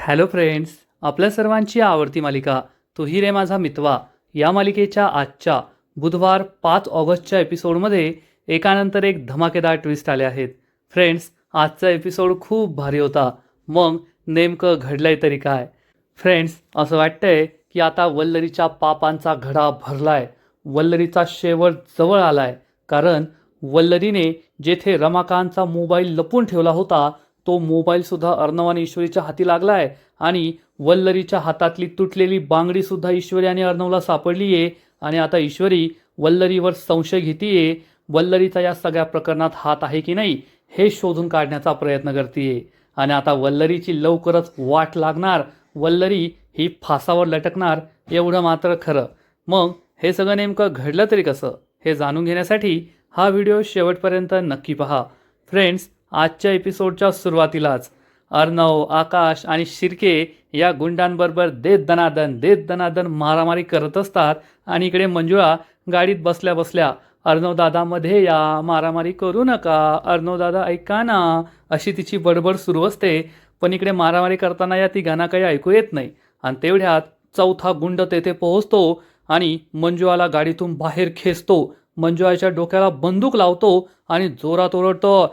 Hello friends, आपल्या सर्वांची आवडती मालिका तू ही रे माझा मितवा या मालिकेच्या आजच्या बुधवार 5 ऑगस्टच्या एपिसोडमध्ये एकानंतर एक धमाकेदार ट्विस्ट आले आहेत. फ्रेंड्स, आजचा एपिसोड खूप भारी होता. मग नेमकं घडलंय तरी काय? फ्रेंड्स, असं वाटतंय की आता वल्लरीच्या पापांचा घडा भरलाय. वल्लरीचा शेवट जवळ आलाय. कारण वल्लरीने जेथे रमाकांतचा मोबाईल लपून ठेवला होता तो मोबाईलसुद्धा अर्णव आणि ईश्वरीच्या हाती लागलाय आणि वल्लरीच्या हातातली तुटलेली बांगडी सुद्धा ईश्वरी आणि अर्णवला सापडली आहे. आणि आता ईश्वरी वल्लरीवर संशय घेतीये. वल्लरीचा या सगळ्या प्रकरणात हात आहे की नाही हे शोधून काढण्याचा प्रयत्न करतीये. आणि आता वल्लरीची लवकरच वाट लागणार. वल्लरी ही फासावर लटकणार एवढं मात्र खरं. मग हे सगळं नेमकं घडलं तरी कसं हे जाणून घेण्यासाठी हा व्हिडिओ शेवटपर्यंत नक्की पहा. फ्रेंड्स, आजच्या एपिसोडच्या सुरुवातीलाच अर्णव, आकाश आणि शिर्के या गुंडांबरोबर देत दनादन मारामारी करत असतात. आणि इकडे मंजुळा गाडीत बसल्या बसल्या अर्णव दादा मध्ये या, मारामारी करू नका, अर्णव दादा ऐका ना, अशी तिची बडबड सुरू असते. पण इकडे मारामारी करताना या तिघांना काही ऐकू येत नाही. आणि तेवढ्यात चौथा गुंड तेथे पोहोचतो आणि मंजुळाला गाडीतून बाहेर खेचतो. मंजुळाच्या डोक्याला बंदूक लावतो आणि जोरात ओरडतो,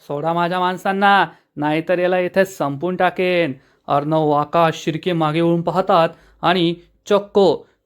सोडा माझ्या माणसांना, नाहीतर याला इथे संपून टाकेन. अर्णव, आकाश, शिर्के मागे वळून पाहतात आणि चक्क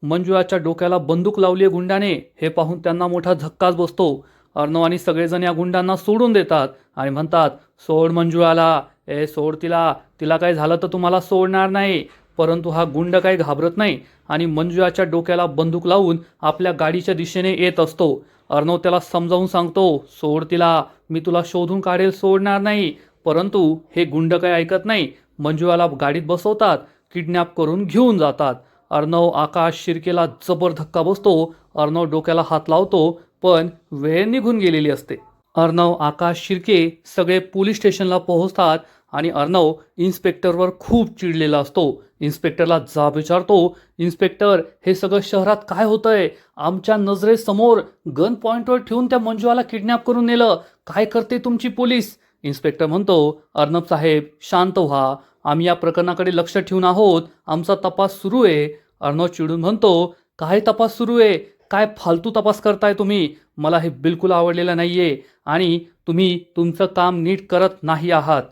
मंजुळाच्या डोक्याला बंदूक लावली आहे गुंडाने हे पाहून त्यांना मोठा धक्काच बसतो. अर्णव आणि सगळेजण या गुंडांना सोडून देतात आणि म्हणतात, सोड मंजुळाला, सोड तिला, तिला काय झालं तर तुम्हाला सोडणार नाही. परंतु हा गुंड काही घाबरत नाही आणि मंजुळाच्या डोक्याला बंदूक लावून आपल्या गाडीच्या दिशेने येत असतो. अर्णव त्याला समजावून सांगतो, सोड तिला, मी तुला शोधून काढेल, सोडणार नाही. परंतु हे गुंड काही ऐकत नाही. मंजुळाला गाडीत बसवतात, किडनॅप करून घेऊन जातात. अर्णव, आकाश, शिर्केला जबर धक्का बसतो. अर्णव डोक्याला हात लावतो पण वेळ निघून गेलेली असते. अर्णव, आकाश, शिर्के सगळे पोलीस स्टेशनला पोहोचतात आणि अर्णव इन्स्पेक्टरवर खूप चिडलेला असतो. इन्स्पेक्टरला जाब विचारतो, इन्स्पेक्टर, हे सगळं शहरात काय होतंय? आमच्या नजरेसमोर गन पॉइंटवर ठेवून त्या मंजुळाला किडनॅप करून नेलं. काय करते तुमची पोलीस? इन्स्पेक्टर म्हणतो, अर्णब साहेब शांत व्हा, आम्ही या प्रकरणाकडे लक्ष ठेवून आहोत, आमचा तपास सुरू आहे. अर्णव चिडून म्हणतो, काय तपास सुरू आहे? काय फालतू तपास करताय तुम्ही? मला हे बिलकुल आवडलेलं नाहीये आणि तुम्ही तुमचं काम नीट करत नाही आहात.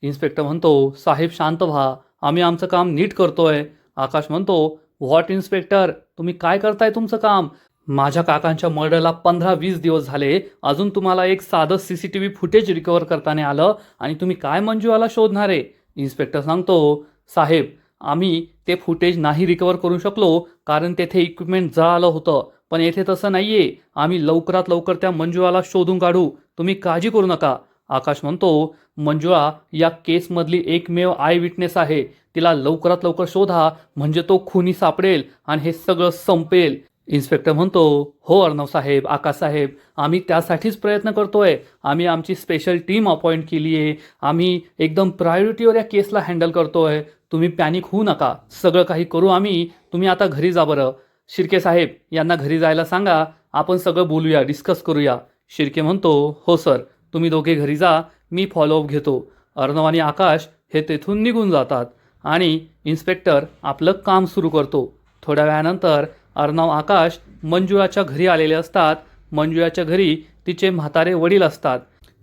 इन्स्पेक्टर म्हणतो, साहेब शांत व्हा, आम्ही आमचं काम नीट करतोय. आकाश म्हणतो, व्हॉट इन्स्पेक्टर, तुम्ही काय करताय तुमचं काम? माझ्या काकांच्या मर्डरला 15-20 दिवस झाले, अजून तुम्हाला एक साधं CCTV फुटेज रिकवर करताना आलं आणि तुम्ही काय मंजुळाला शोधणार आहे? इन्स्पेक्टर सांगतो, साहेब आम्ही ते फुटेज नाही रिकवर करू शकलो कारण तेथे इक्विपमेंट जळालं होतं. पण येथे तसं नाहीये, आम्ही लवकरात लवकर त्या मंजुळाला शोधून काढू, तुम्ही काळजी करू नका. आकाश म्हणतो, मंजुळा या केसमधली एकमेव आय विटनेस आहे, तिला लवकरात लवकर शोधा म्हणजे तो खुनी सापडेल आणि हे सगळं संपेल. इन्स्पेक्टर म्हणतो, हो अर्णव साहेब, आकाश साहेब, आम्ही त्यासाठीच प्रयत्न करतोय. आम्ही आमची स्पेशल टीम अपॉइंट केली आहे. आम्ही एकदम प्रायोरिटीवर या केसला हँडल करतोय. तुम्ही पॅनिक होऊ नका, सगळं काही करू आम्ही. तुम्ही आता घरी जा बरं. शिर्के साहेब यांना घरी जायला सांगा, आपण सगळं बोलूया, डिस्कस करूया. शिर्के म्हणतो, हो सर, तुम्ही दोघे घरी जा, मी फॉलोअप घेतो. अर्णव आणि आकाश हे तेथून निघून जातात आणि इन्स्पेक्टर आपलं काम सुरू करतो. थोड्या वेळानंतर अर्णव, आकाश मंजुळाच्या घरी आलेले असतात. मंजुळाच्या घरी तिचे म्हातारे वडील असतात.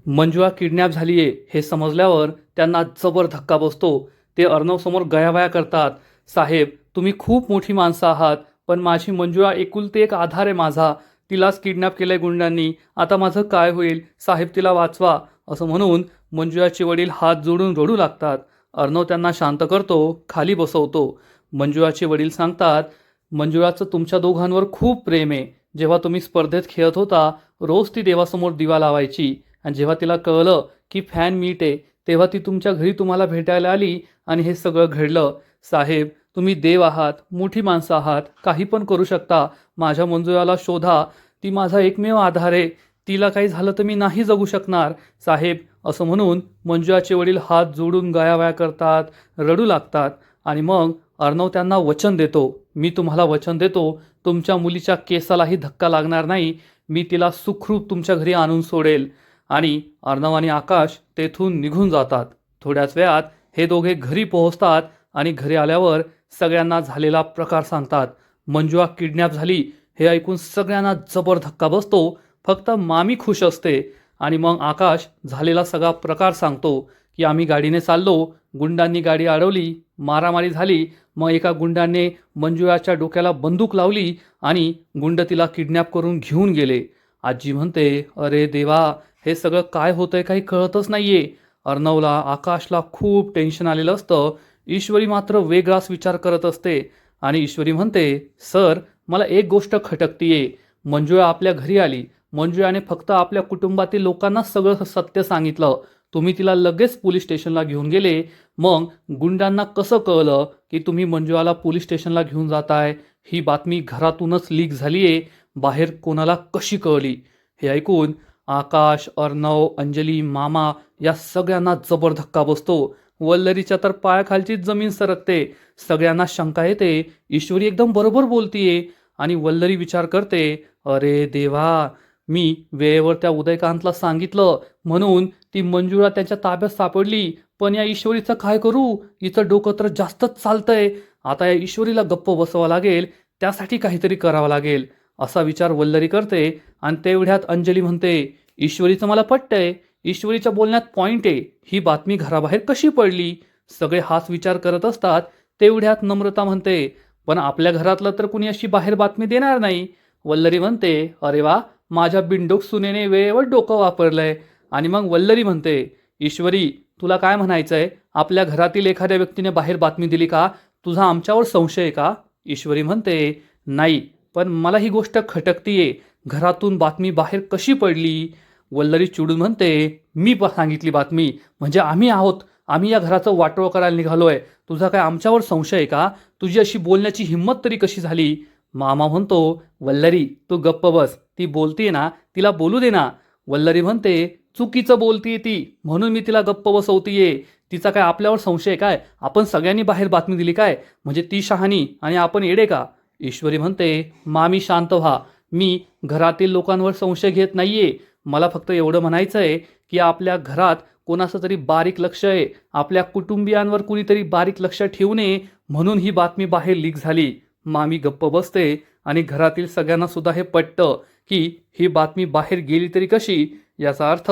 मंजुळा किडनॅप झाली आहे हे समजल्यावर त्यांना जबर धक्का बसतो. ते अर्णवसमोर गयावया करतात, साहेब तुम्ही खूप मोठी माणसं आहात, पण माझी मंजुळा एकुलते एक आधार आहे माझा, तिलाच किडनॅप केलंय गुंडांनी, आता माझं काय होईल? साहेब तिला वाचवा. असं म्हणून मंजुळाचे वडील हात जोडून रडू लागतात. अर्णव त्यांना शांत करतो, खाली बसवतो. मंजुळाचे वडील सांगतात, मंजुळाचं तुमच्या दोघांवर खूप प्रेम आहे. जेव्हा तुम्ही स्पर्धेत खेळत होता रोज ती देवासमोर दिवा लावायची आणि जेव्हा तिला कळलं की फॅन मीट आहे तेव्हा ती तुमच्या घरी तुम्हाला भेटायला आली आणि हे सगळं घडलं. साहेब तुम्ही देव आहात, मोठी माणसं आहात, काही पण करू शकता. माझ्या मंजुळाला शोधा, ती माझा एकमेव आधार आहे, तिला काही झालं तर मी नाही जगू शकणार साहेब. असं म्हणून मंजुळाचे वडील हात जोडून गयावया करतात, रडू लागतात. आणि मग अर्णव त्यांना वचन देतो, मी तुम्हाला वचन देतो, तुमच्या मुलीच्या केसालाही धक्का लागणार नाही, मी तिला सुखरूप तुमच्या घरी आणून सोडेल. आणि अर्णव आणि आकाश तेथून निघून जातात. थोड्याच वेळात हे दोघे घरी पोहोचतात आणि घरी आल्यावर सगळ्यांना झालेला प्रकार सांगतात. मंजुळा किडनॅप झाली हे ऐकून सगळ्यांना जबर धक्का बसतो. फक्त मामी खुश असते. आणि मग आकाश झालेला सगळा प्रकार सांगतो की आम्ही गाडीने चाललो, गुंडांनी गाडी अडवली, मारामारी झाली. मग एका गुंडाने मंजुळाच्या डोक्याला बंदूक लावली आणि गुंड तिला किडनॅप करून घेऊन गेले. आजी म्हणते, अरे देवा, हे सगळं काय होतंय काही कळतच नाहीये. अर्णवला, आकाशला खूप टेन्शन आलेलं असतं. ईश्वरी मात्र वेगळाच विचार करत असते आणि ईश्वरी म्हणते, सर मला एक गोष्ट खटकतीये. मंजुळा आपल्या घरी आली, मंजुळाने फक्त आपल्या कुटुंबातील लोकांना सगळं सत्य सांगितलं. तुम्ही तिला लगेच पोलीस स्टेशनला घेऊन गेले. मग गुंडांना कसं कळलं की तुम्ही मंजुळाला पोलीस स्टेशनला घेऊन जाताय? ही बातमी घरातूनच लीक झालीये, बाहेर कोणाला कशी कळली? हे ऐकून आकाश, अर्णव, अंजली, मामा या सगळ्यांना जबर धक्का बसतो. वल्लरीच्या तर पायाखालची जमीन सरकते. सगळ्यांना शंका येते, ईश्वरी एकदम बरोबर बोलतीये. आणि वल्लरी विचार करते, अरे देवा, मी वेळेवर त्या उदयकांतला सांगितलं म्हणून ती मंजुळा त्याच्या ताब्यात सापडली. पण या ईश्वरीचं काय करू? हिचं डोकं तर जास्तच चालतंय. आता या ईश्वरीला गप्प बसवावं लागेल, त्यासाठी काहीतरी करावं लागेल असा विचार वल्लरी करते. आणि तेवढ्यात अंजली म्हणते, ईश्वरीचं मला पटतंय, ईश्वरीच्या बोलण्यात पॉईंट आहे. ही बातमी घराबाहेर कशी पडली? सगळे हाच विचार करत असतात. तेवढ्यात नम्रता म्हणते, पण आपल्या घरातलं तर कुणी अशी बाहेर बातमी देणार नाही. वल्लरी म्हणते, अरे वा, माझ्या बिंडोक सुनेने वेळेवर डोकं वापरलंय. आणि मग वल्लरी म्हणते, ईश्वरी तुला काय म्हणायचंय? आपल्या घरातील एखाद्या व्यक्तीने बाहेर बातमी दिली का? तुझा आमच्यावर संशय आहे का? ईश्वरी म्हणते, नाही, पण मला ही गोष्ट खटकतीये. घरातून बातमी बाहेर कशी पडली? वल्लरी चिडून म्हणते, मी सांगितली बातमी म्हणजे आम्ही आहोत, आम्ही या घराचं वाटोळं करायला निघालोय. तुझा काय आमच्यावर संशय आहे का? तुझी अशी बोलण्याची हिंमत तरी कशी झाली? मामा म्हणतो, वल्लरी तू गप्प बस, ती बोलतीये ना, तिला बोलू दे ना. वल्लरी म्हणते, चुकीचं बोलतीये ती, म्हणून मी तिला गप्प बसवतीये. तिचा काय आपल्यावर संशय काय? आपण सगळ्यांनी बाहेर बातमी दिली काय? म्हणजे ती शहाणी आणि आपण येडे का? ईश्वरी म्हणते, मामी शांत व्हा, मी घरातील लोकांवर संशय घेत नाहीये. मला फक्त एवढं म्हणायचं आहे की आपल्या घरात कोणाचं तरी बारीक लक्ष आहे, आपल्या कुटुंबियांवर कुणीतरी बारीक लक्ष ठेवू नये म्हणून ही बातमी बाहेर लीक झाली. मामी गप्प बसते आणि घरातील सगळ्यांना सुद्धा हे पटतं की ही बातमी बाहेर गेली तरी कशी? याचा अर्थ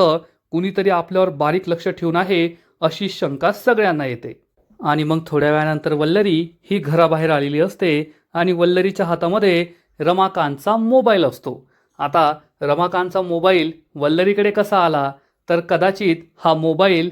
कुणीतरी आपल्यावर बारीक लक्ष ठेवून आहे अशी शंका सगळ्यांना येते. आणि मग थोड्या वेळानंतर वल्लरी ही घराबाहेर आलेली असते आणि वल्लरीच्या हातामध्ये रमाकांतचा मोबाईल असतो. आता रमाकांतचा मोबाईल वल्लरीकडे कसा आला? तर कदाचित हा मोबाईल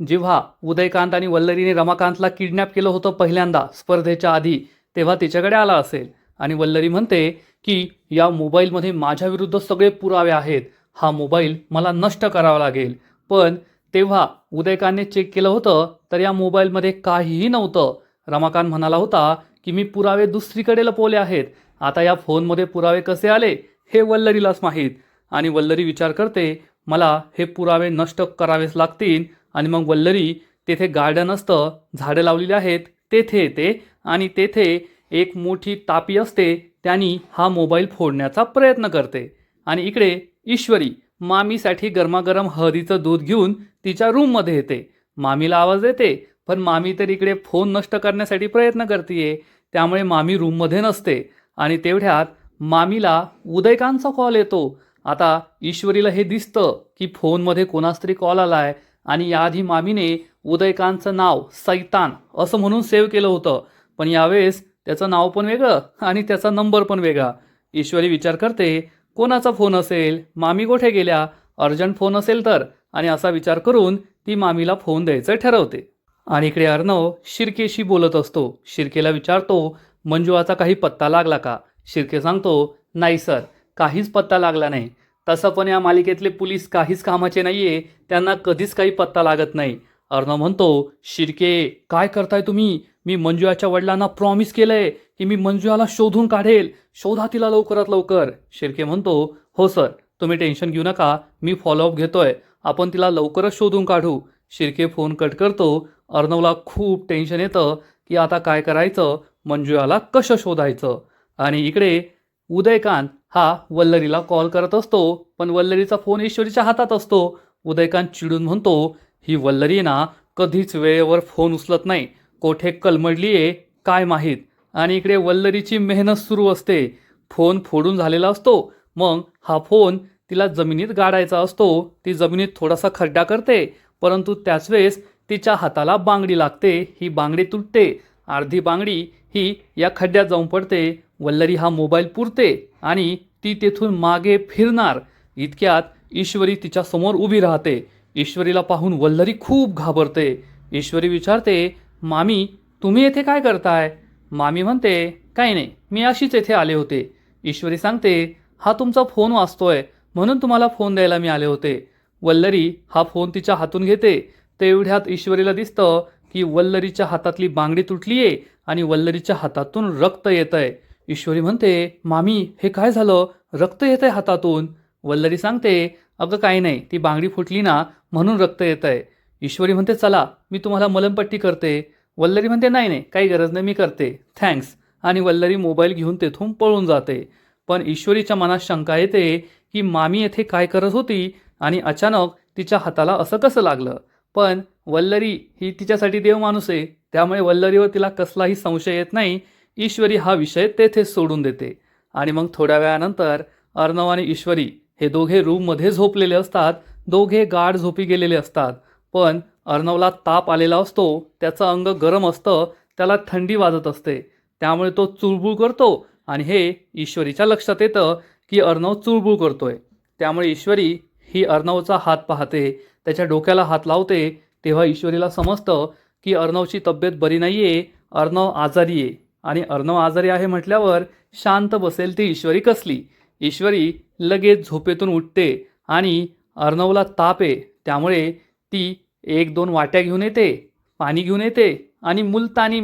जेव्हा उदयकांत आणि वल्लरीने रमाकांतला किडनॅप केलं होतं पहिल्यांदा स्पर्धेच्या आधी, तेव्हा तिच्याकडे आला असेल. आणि वल्लरी म्हणते की या मोबाईलमध्ये माझ्या विरुद्ध सगळे पुरावे आहेत, हा मोबाईल मला नष्ट करावा लागेल. पण तेव्हा उदयकांतने चेक केलं होतं तर या मोबाईलमध्ये काहीही नव्हतं. रमाकांत म्हणाला होता की मी पुरावे दुसरीकडे लपवले आहेत. आता या फोनमध्ये पुरावे कसे आले हे वल्लरीलाच माहीत. आणि वल्लरी विचार करते, मला हे पुरावे नष्ट करावेच लागतील. आणि मग वल्लरी तेथे गार्डन असतं, झाडं लावलेली आहेत, तेथे येते आणि तेथे एक मोठी तापी असते, त्यांनी हा मोबाईल फोडण्याचा प्रयत्न करते. आणि इकडे ईश्वरी मामीसाठी गरमागरम हळदीचं दूध घेऊन तिच्या रूममध्ये येते. मामीला आवाज येते, पण मामी तर इकडे फोन नष्ट करण्यासाठी प्रयत्न करते, त्यामुळे मामी रूममध्ये नसते. आणि तेवढ्यात मामीला उदयकांतचा कॉल येतो. आता ईश्वरीला हे दिसतं की फोनमध्ये कोणाच तरी कॉल आलाय आणि याआधी मामीने उदयकांतचं नाव सैतान असं म्हणून सेव्ह केलं होतं, पण यावेळेस त्याचं नाव पण वेगळं आणि त्याचा नंबर पण वेगळा. ईश्वरी विचार करते, कोणाचा फोन असेल? मामी कुठे गेल्या? अर्जंट फोन असेल तर. आणि असा विचार करून ती मामीला फोन द्यायचं ठरवते. आणि इकडे अर्णव शिर्केशी बोलत असतो. शिर्केला विचारतो, मंजुळाचा काही पत्ता लागला का? शिर्के सांगतो, नाही सर, काहीच पत्ता लागला नाही. तसं पण या मालिकेतले पोलीस काहीच कामाचे नाहीये, त्यांना कधीच काही पत्ता लागत नाही. अर्णव म्हणतो, शिर्के काय करताय तुम्ही? मी मंजुळाच्या वडिलांना प्रॉमिस केलंय की मी मंजुळाला शोधून काढेल, शोधा तिला लवकरात लवकर. शिर्के म्हणतो, हो सर, तुम्ही टेन्शन घेऊ नका, मी फॉलोअप घेतोय, आपण तिला लवकरच शोधून काढू. शिर्के फोन कट करतो. अर्णवला खूप टेन्शन येतं की आता काय करायचं, मंजुळाला कसं शोधायचं. आणि इकडे उदयकांत हा वल्लरीला कॉल करत असतो, पण वल्लरीचा फोन ईश्वरीच्या हातात असतो. उदयकांत चिडून म्हणतो, ही वल्लरी ना कधीच वेळेवर फोन उचलत नाही. कोठे कलमडली आहे काय माहीत. आणि इकडे वल्लरीची मेहनत सुरू असते. फोन फोडून झालेला असतो. मग हा फोन तिला जमिनीत गाडायचा असतो. ती जमिनीत थोडासा खड्डा करते, परंतु त्याच वेळेस तिच्या हाताला बांगडी लागते. ही बांगडी तुटते. अर्धी बांगडी ही या खड्ड्यात जाऊन पडते. वल्लरी हा मोबाईल पुरते आणि ती तेथून मागे फिरणार इतक्यात ईश्वरी तिच्या समोर उभी राहते. ईश्वरीला पाहून वल्लरी खूप घाबरते. ईश्वरी विचारते, मामी तुम्ही येथे काय करताय? मामी म्हणते, काही नाही, मी अशीच येथे आले होते. ईश्वरी सांगते, हा तुमचा फोन वाजतोय म्हणून तुम्हाला फोन द्यायला मी आले होते. वल्लरी हा फोन तिच्या हातून घेते. तेवढ्यात ईश्वरीला दिसतं की वल्लरीच्या हातातली बांगडी तुटली आहे आणि वल्लरीच्या हातातून रक्त येत आहे. ईश्वरी म्हणते, मामी हे काय झालं? रक्त येत आहे हातातून. वल्लरी सांगते, अगं काही नाही, ती बांगडी फुटली ना म्हणून रक्त येत आहे. ईश्वरी म्हणते, चला मी तुम्हाला मलमपट्टी करते. वल्लरी म्हणते, नाही नाही काही गरज नाही, मी करते, थँक्स. आणि वल्लरी मोबाईल घेऊन तेथून पळून जाते. पण ईश्वरीच्या मनात शंका येते की मामी येथे काय करत होती आणि अचानक तिच्या हाताला असं कसं लागलं. पण वल्लरी ही तिच्यासाठी देव माणूस आहे, त्यामुळे वल्लरीवर तिला कसलाही संशय येत नाही. ईश्वरी हा विषय तेथेच सोडून देते. आणि मग थोड्या वेळानंतर अर्णव आणि ईश्वरी हे दोघे रूममध्ये झोपलेले असतात. दोघे गाढ झोपी गेलेले असतात. पण अर्णवला ताप आलेला असतो. त्याचं अंग गरम असतं. त्याला थंडी वाजत असते. त्यामुळे तो चुळबुळ करतो आणि हे ईश्वरीच्या लक्षात येतं की अर्णव चुळबुळ करतोय. त्यामुळे ईश्वरी ही अर्णवचा हात पाहते. त्याच्या डोक्याला हात लावते. तेव्हा ईश्वरीला समजतं की अर्णवची तब्येत बरी नाही आहे. अर्णव आजारी आहे. आणि अर्णव आजारी आहे म्हटल्यावर शांत बसेल ती ईश्वरी कसली. ईश्वरी लगेच झोपेतून उठते आणि अर्णवला ताप आहे त्यामुळे ती 1-2 वाट्या घेऊन येते, पाणी घेऊन येते आणि मुलतानी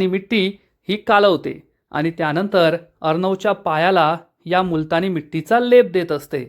मिट्टी ही कालवते आणि त्यानंतर अर्णवच्या पायाला या मुलतानी मिट्टीचा लेप देत असते.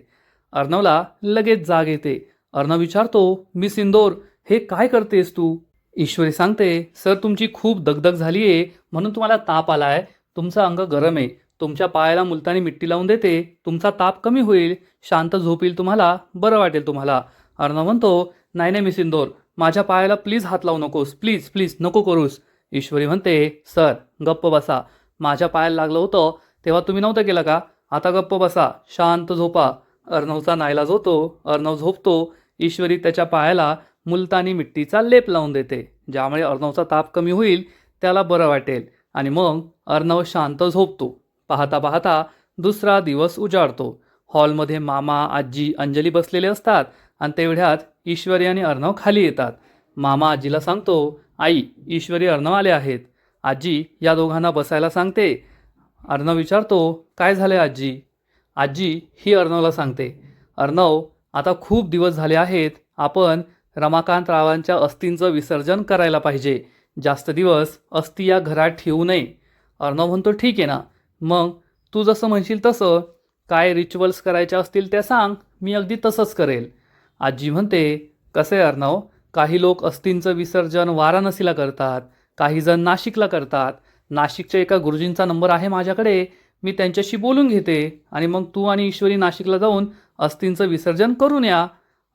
अर्णवला लगेच जाग येते. अर्णव विचारतो, मिस इंदोर हे काय करतेस तू? ईश्वरी सांगते, सर तुमची खूप दगदग झाली आहे म्हणून तुम्हाला ताप आला आहे. तुमचं अंग गरम आहे. तुमच्या पायाला मुलतानी मिट्टी लावून देते. तुमचा ताप कमी होईल, शांत झोप येईल, तुम्हाला बरं वाटेल तुम्हाला. अर्णव म्हणतो, नाही नाही मिस इंदोर, माझ्या पायाला प्लीज हात लावू नकोस, प्लीज प्लीज नको करूस. ईश्वरी म्हणते, सर गप्प बसा. माझ्या पायाला लागलं होतं तेव्हा तुम्ही नव्हतं केलं का? आता गप्प बसा, शांत झोपा. अर्णवचा नाईलाज होतो. अर्णव झोपतो. ईश्वरी त्याच्या पायाला मुलतानी मिट्टीचा लेप लावून देते, ज्यामुळे अर्णवचा ताप कमी होईल, त्याला बरं वाटेल. आणि मग अर्णव शांत झोपतो. पाहता पाहता दुसरा दिवस उजाडतो. हॉलमध्ये मामा, आजी, अंजली बसलेले असतात आणि तेवढ्यात ईश्वरी आणि अर्णव खाली येतात. मामा आजीला सांगतो, आई ईश्वरी अर्णव आले आहेत. आजी या दोघांना बसायला सांगते. अर्णव विचारतो, काय झाले आजी? आजी ही अर्णवला सांगते, अर्णव आता खूप दिवस झाले आहेत, आपण रमाकांत रावांच्या अस्थींचं विसर्जन करायला पाहिजे. जास्त दिवस अस्थी या घरात ठेवू नये. अर्णव म्हणतो, ठीक आहे ना, मग तू जसं म्हणशील तसं. काय रिच्युअल्स करायच्या असतील त्या सांग, मी अगदी तसंच करेल. आजी म्हणते, कसं आहे अर्णव, काही लोक अस्थींचं विसर्जन वाराणसीला करतात, काही जण नाशिकला करतात. नाशिकच्या एका गुरुजींचा नंबर आहे माझ्याकडे, मी त्यांच्याशी बोलून घेते आणि मग तू आणि ईश्वरी नाशिकला जाऊन अस्थींचं विसर्जन करून या.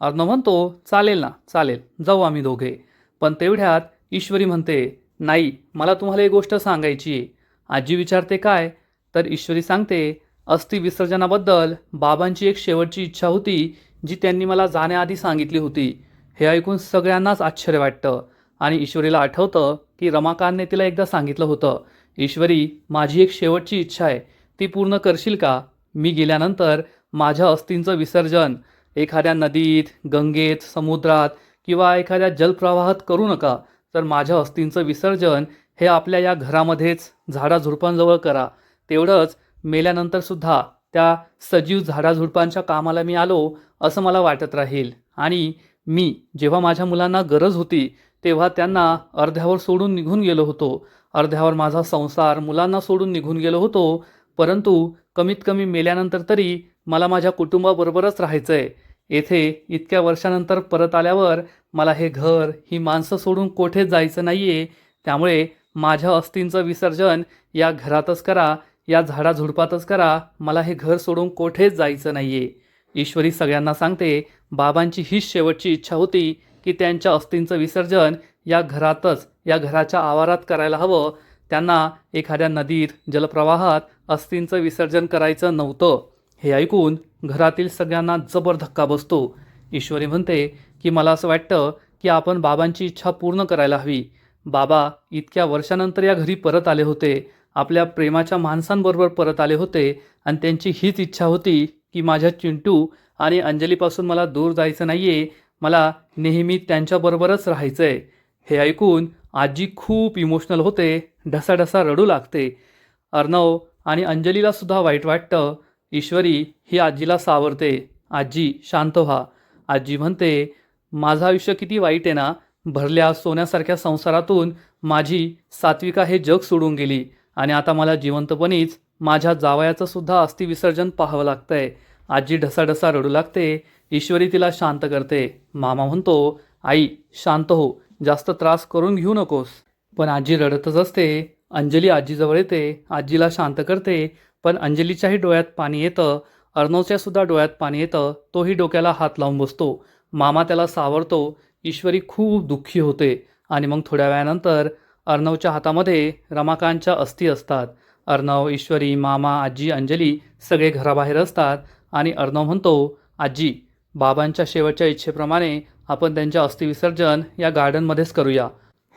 अर्णव म्हणतो, चालेल ना, चालेल, जाऊ आम्ही दोघे. पण तेवढ्यात ईश्वरी म्हणते, नाही मला तुम्हाला एक गोष्ट सांगायची आहे. आजी विचारते, काय? तर ईश्वरी सांगते, अस्थी विसर्जनाबद्दल बाबांची एक शेवटची इच्छा होती जी त्यांनी मला जाण्याआधी सांगितली होती. हे ऐकून सगळ्यांनाच आश्चर्य वाटतं आणि ईश्वरीला आठवतं की रमाकांतने तिला एकदा सांगितलं होतं, ईश्वरी माझी एक शेवटची इच्छा आहे, ती पूर्ण करशील का? मी गेल्यानंतर माझ्या अस्थींचं विसर्जन एखाद्या नदीत, गंगेत, समुद्रात किंवा एखाद्या जलप्रवाहात करू नका, तर माझ्या अस्थींचं विसर्जन हे आपल्या या घरामध्येच झाडाझुडपांजवळ करा. तेवढंच मेल्यानंतरसुद्धा त्या सजीव झाडाझुडपांच्या कामाला मी आलो असं मला वाटत राहील. आणि मी जेव्हा माझ्या मुलांना गरज होती तेव्हा त्यांना अर्ध्यावर सोडून निघून गेलो होतो. अर्ध्यावर माझा संसार, मुलांना सोडून निघून गेलो होतो. परंतु कमीत कमी मेल्यानंतर तरी मला माझ्या कुटुंबाबरोबरच राहायचं आहे. येथे इतक्या वर्षानंतर परत आल्यावर मला हे घर, ही माणसं सोडून कोठेच जायचं नाही आहे. त्यामुळे माझ्या अस्थींचं विसर्जन या घरातच करा, या झाडाझुडपातच करा. मला हे घर सोडून कोठेच जायचं नाही आहे. ईश्वरी सगळ्यांना सांगते, बाबांची हीच शेवटची इच्छा होती, की त्यांच्या अस्थींचं विसर्जन या घरातच, या घराच्या आवारात करायला हवं. त्यांना एखाद्या नदीत, जलप्रवाहात अस्थींचं विसर्जन करायचं नव्हतं. हे ऐकून घरातील सगळ्यांना जबर धक्का बसतो. ईश्वरी म्हणते की मला असं वाटतं की आपण बाबांची इच्छा पूर्ण करायला हवी. बाबा इतक्या वर्षानंतर या घरी परत आले होते, आपल्या प्रेमाच्या माणसांबरोबर परत आले होते आणि त्यांची हीच इच्छा होती की माझ्या चिंटू आणि अंजलीपासून मला दूर जायचं नाही आहे, मला नेहमी त्यांच्याबरोबरच राहायचं आहे. हे ऐकून आजी खूप इमोशनल होते, ढसाढसा रडू लागते. अर्णव आणि अंजलीला सुद्धा वाईट वाटतं. ईश्वरी ही आजीला सावरते. आजी शांत व्हा. आजी म्हणते माझं आयुष्य किती वाईट आहे ना, भरल्या सोन्यासारख्या संसारातून माझी सात्विका हे जग सोडून गेली आणि आता मला जिवंतपणीच माझ्या जावयाचं सुद्धा अस्थि विसर्जन पाहावं लागतंय. आजी ढसाढसा रडू लागते. ईश्वरी तिला शांत करते. मामा म्हणतो आई शांत हो, जास्त त्रास करून घेऊ नकोस. पण आजी रडतच असते. अंजली आजीजवळ येते, आजीला शांत करते. पण अंजलीच्याही डोळ्यात पाणी येतं, अर्णवच्या सुद्धा डोळ्यात पाणी येतं. तोही डोक्याला हात लावून बसतो. मामा त्याला सावरतो. ईश्वरी खूप दुःखी होते आणि मग थोड्या वेळानंतर अर्णवच्या हातामध्ये रमाकांतच्या अस्थी असतात. अर्णव, ईश्वरी, मामा, आजी, अंजली सगळे घराबाहेर असतात आणि अर्णव म्हणतो आजी बाबांच्या शेवटच्या इच्छेप्रमाणे आपण त्यांच्या अस्थि विसर्जन या गार्डनमध्येच करूया,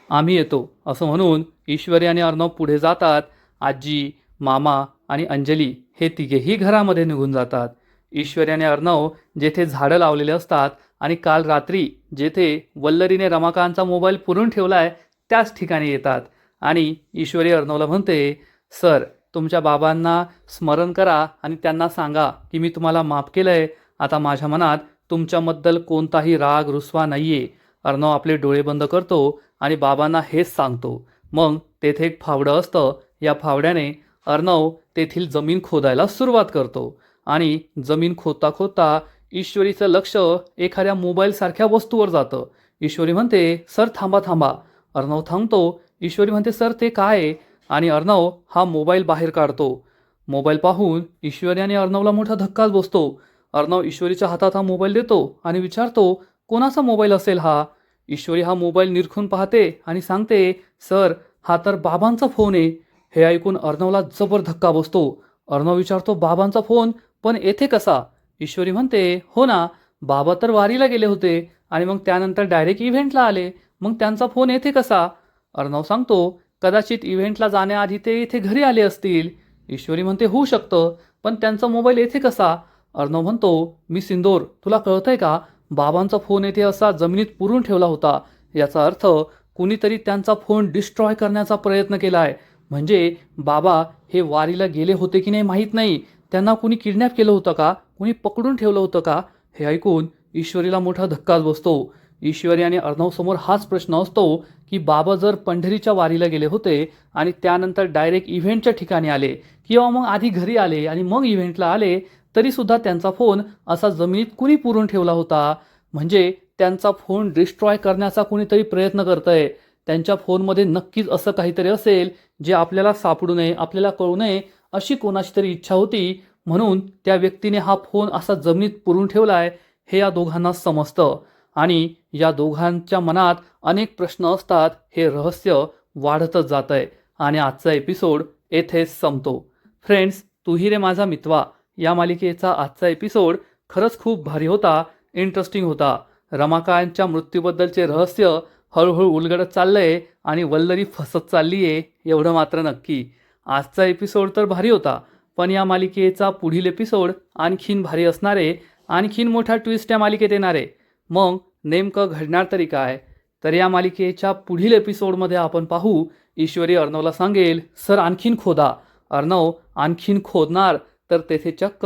आम्ही येतो. असं म्हणून ईश्वरी आणि अर्णव पुढे जातात. आजी, मामा आणि अंजली हे तिघेही घरामध्ये निघून जातात. ईश्वरी आणि अर्णव जेथे झाडं लावलेले असतात आणि काल रात्री जेथे वल्लरीने रमाकांतचा मोबाईल पुरून ठेवलाय त्याच ठिकाणी येतात आणि ईश्वरी अर्णवला म्हणते सर तुमच्या बाबांना स्मरण करा आणि त्यांना सांगा की मी तुम्हाला माफ केलंय. आता माझ्या मनात तुमच्याबद्दल कोणताही राग रुसवा नाहीये. अर्णव आपले डोळे बंद करतो आणि बाबांना हेच सांगतो. मग तेथे एक फावडं असतं. या फावड्याने अर्णव तेथील जमीन खोदायला सुरुवात करतो आणि जमीन खोदता खोदता ईश्वरीचं लक्ष एखाद्या मोबाईलसारख्या वस्तूवर जातं. ईश्वरी म्हणते सर थांबा थांबा. अर्णव थांबतो. ईश्वरी म्हणते सर ते काय आहे? आणि अर्णव हा मोबाईल बाहेर काढतो. मोबाईल पाहून ईश्वरी आणि अर्णवला मोठा धक्काच बसतो. अर्णव ईश्वरीच्या हातात हा मोबाईल देतो आणि विचारतो कोणाचा मोबाईल असेल हा? ईश्वरी हा मोबाईल निरखून पाहते आणि सांगते सर हा तर बाबांचा फोन आहे. हे ऐकून अर्णवला जबर धक्का बसतो. अर्णव विचारतो बाबांचा फोन पण येथे कसा? ईश्वरी म्हणते हो ना, बाबा तर वारीला गेले होते आणि मग त्यानंतर डायरेक्ट इव्हेंटला आले, मग त्यांचा फोन येथे कसा? अर्णव सांगतो कदाचित इव्हेंटला जाण्याआधी ते इथे घरी आले असतील. ईश्वरी म्हणते होऊ शकतं, पण त्यांचा मोबाईल येथे कसा? अर्णव म्हणतो मी सिंदूर, तुला कळतंय का, बाबांचा फोन येथे असा जमिनीत पुरून ठेवला होता. याचा अर्थ कुणीतरी त्यांचा फोन डिस्ट्रॉय करण्याचा प्रयत्न केलाय. म्हणजे बाबा हे वारीला गेले होते की नाही माहीत नाही, त्यांना कुणी किडनॅप केलं होतं का, कुणी पकडून ठेवलं होतं का? हे ऐकून ईश्वरीला मोठा धक्काच बसतो. ईश्वरी आणि अर्णवसमोर हाच प्रश्न असतो की बाबा जर पंढरीच्या वारीला गेले होते आणि त्यानंतर डायरेक्ट इव्हेंटच्या ठिकाणी आले किंवा मग आधी घरी आले आणि मग इव्हेंटला आले तरीसुद्धा त्यांचा फोन असा जमिनीत कुणी पुरून ठेवला होता. म्हणजे त्यांचा फोन डिस्ट्रॉय करण्याचा कुणीतरी प्रयत्न करतंय. त्यांच्या फोनमध्ये नक्कीच असं काहीतरी असेल जे आपल्याला सापडू नये, आपल्याला कळू नये अशी कोणाची तरी इच्छा होती. म्हणून त्या व्यक्तीने हा फोन असा जमिनीत पुरून ठेवलाय हे या दोघांना समजतं आणि या दोघांच्या मनात अनेक प्रश्न असतात. हे रहस्य वाढतच जातंय आणि आजचा एपिसोड येथेच संपतो. फ्रेंड्स, तूही रे माझा मितवा या मालिकेचा आजचा एपिसोड खरंच खूप भारी होता, इंटरेस्टिंग होता. रमाकांतच्या मृत्यूबद्दलचे रहस्य हळूहळू उलगडत चाललंय आणि वल्लरी फसत चाललीये एवढं मात्र नक्की. आजचा एपिसोड तर भारी होता, पण या मालिकेचा पुढील एपिसोड आणखीन भारी असणारे, आणखीन मोठा ट्विस्ट या मालिकेत येणारे. मग नेमकं घडणार तरी काय? तर या मालिकेच्या पुढील एपिसोडमध्ये आपण पाहू. ईश्वरी अर्णवला सांगेल सर आणखीन खोदा. अर्णव आणखीन खोदणार तर तेथे चक्क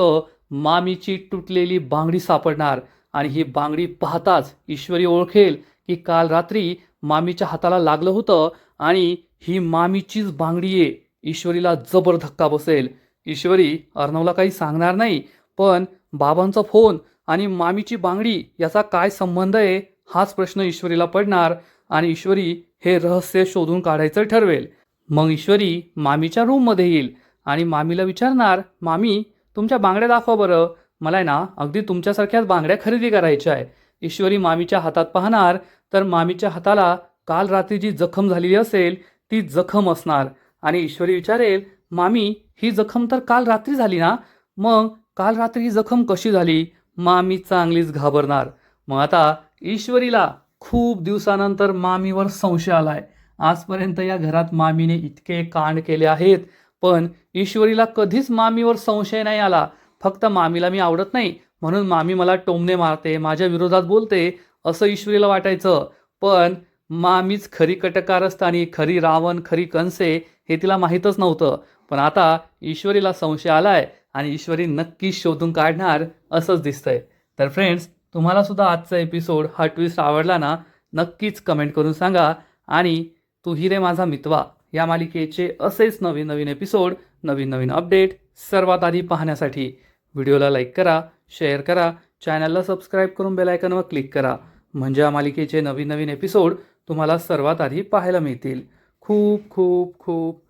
मामीची तुटलेली बांगडी सापडणार आणि ही बांगडी पाहताच ईश्वरी ओळखेल की काल रात्री मामीच्या हाताला लागलं होतं आणि ही मामीचीच बांगडी आहे. ईश्वरीला जबर धक्का बसेल. ईश्वरी अर्णवला काही सांगणार नाही, पण बाबांचा फोन आणि मामीची बांगडी याचा काय संबंध आहे हाच प्रश्न ईश्वरीला पडणार आणि ईश्वरी हे रहस्य शोधून काढायचं ठरवेल. मग ईश्वरी मामीच्या रूममध्ये येईल आणि मामीला विचारणार मामी तुमच्या बांगड्या दाखवा बरं, मला आहे ना अगदी तुमच्यासारख्याच बांगड्या खरेदी करायच्या आहे. ईश्वरी मामीच्या हातात पाहणार तर मामीच्या हाताला काल रात्री जी जखम झालेली असेल ती जखम असणार आणि ईश्वरी विचारेल, मामी ही जखम तर काल रात्री झाली ना, मग काल रात्री ही जखम कशी झाली? मामी चांगलीच घाबरणार. मग आता ईश्वरीला खूप दिवसानंतर मामीवर संशय आलाय. आजपर्यंत या घरात मामीने इतके कांड केले आहेत, पण ईश्वरीला कधीच मामीवर संशय नाही आला. फक्त मामीला मी आवडत नाही म्हणून मामी मला टोमणे मारते, माझ्या विरोधात बोलते, असं ईश्वरीला वाटायचं. पण मामीच खरी कटकारस्थानी, खरी रावण, खरी कंसे हे तिला माहीतच नव्हतं. पण आता ईश्वरीला संशय आलाय आणि ईश्वरी नक्कीच शोधून काढणार असंच दिसतंय. तर फ्रेंड्स, तुम्हाला सुद्धा आजचा एपिसोड हा ट्विस्ट आवडला ना, नक्कीच कमेंट करून सांगा. आणि तू ही रे माझा मितवा या मालिकेचे असेच नवीन नवीन एपिसोड, नवीन नवीन अपडेट सर्वात आधी पाहण्यासाठी व्हिडिओला लाईक करा, शेअर करा, चॅनलला सबस्क्राईब करून बेल आयकॉनवर क्लिक करा. म्हणजे या मालिकेचे नवीन नवीन एपिसोड तुम्हाला सर्वात आधी पाहायला मिळतील. खूप खूप खूप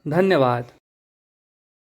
धन्यवाद.